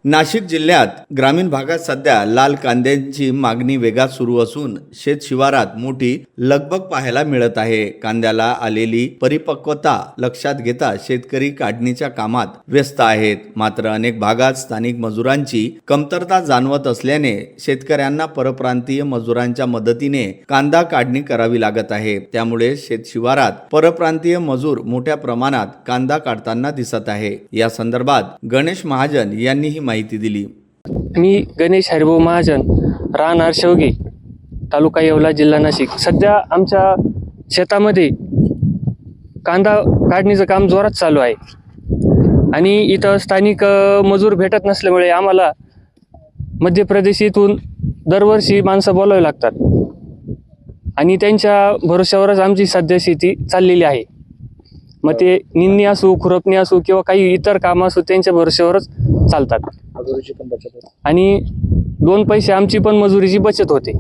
नाशिक जिल्ह्यात ग्रामीण भागात सध्या लाल कांद्यांची मागणी वेगात सुरू असून शेत शिवारात मोठी लगबग पाहायला मिळत आहे। कांद्याला आलेली परिपक्वता लक्षात घेता शेतकरी काढणीच्या कामात व्यस्त आहेत। मात्र अनेक भागात स्थानिक मजुरांची कमतरता जाणवत असल्याने शेतकऱ्यांना परप्रांतीय मजुरांच्या मदतीने कांदा काढणी करावी लागत आहे। त्यामुळे शेत शिवारात परप्रांतीय मजूर मोठ्या प्रमाणात कांदा काढताना दिसत आहे। या संदर्भात गणेश महाजन यांनी ही माहिती दिली। मी गणेश हरिभाऊ महाजन, राहणार शेवगे, तालुका येवला, जिल्हा नाशिक। सध्या आमच्या शेतामध्ये कांदा काढणीचं काम जोरात चालू आहे आणि इथं स्थानिक मजूर भेटत नसल्यामुळे आम्हाला मध्य प्रदेशातून दरवर्षी माणसं बोलावी लागतात आणि त्यांच्या भरोश्यावरच आमची सध्या शेती चाललेली आहे। मग ते निंदणी असो, खुरपणी असो किंवा काही इतर कामं असो, त्यांच्या भरोश्यावरच चालतात आणि 2 पैसे आमची पण मजुरीची बचत होते।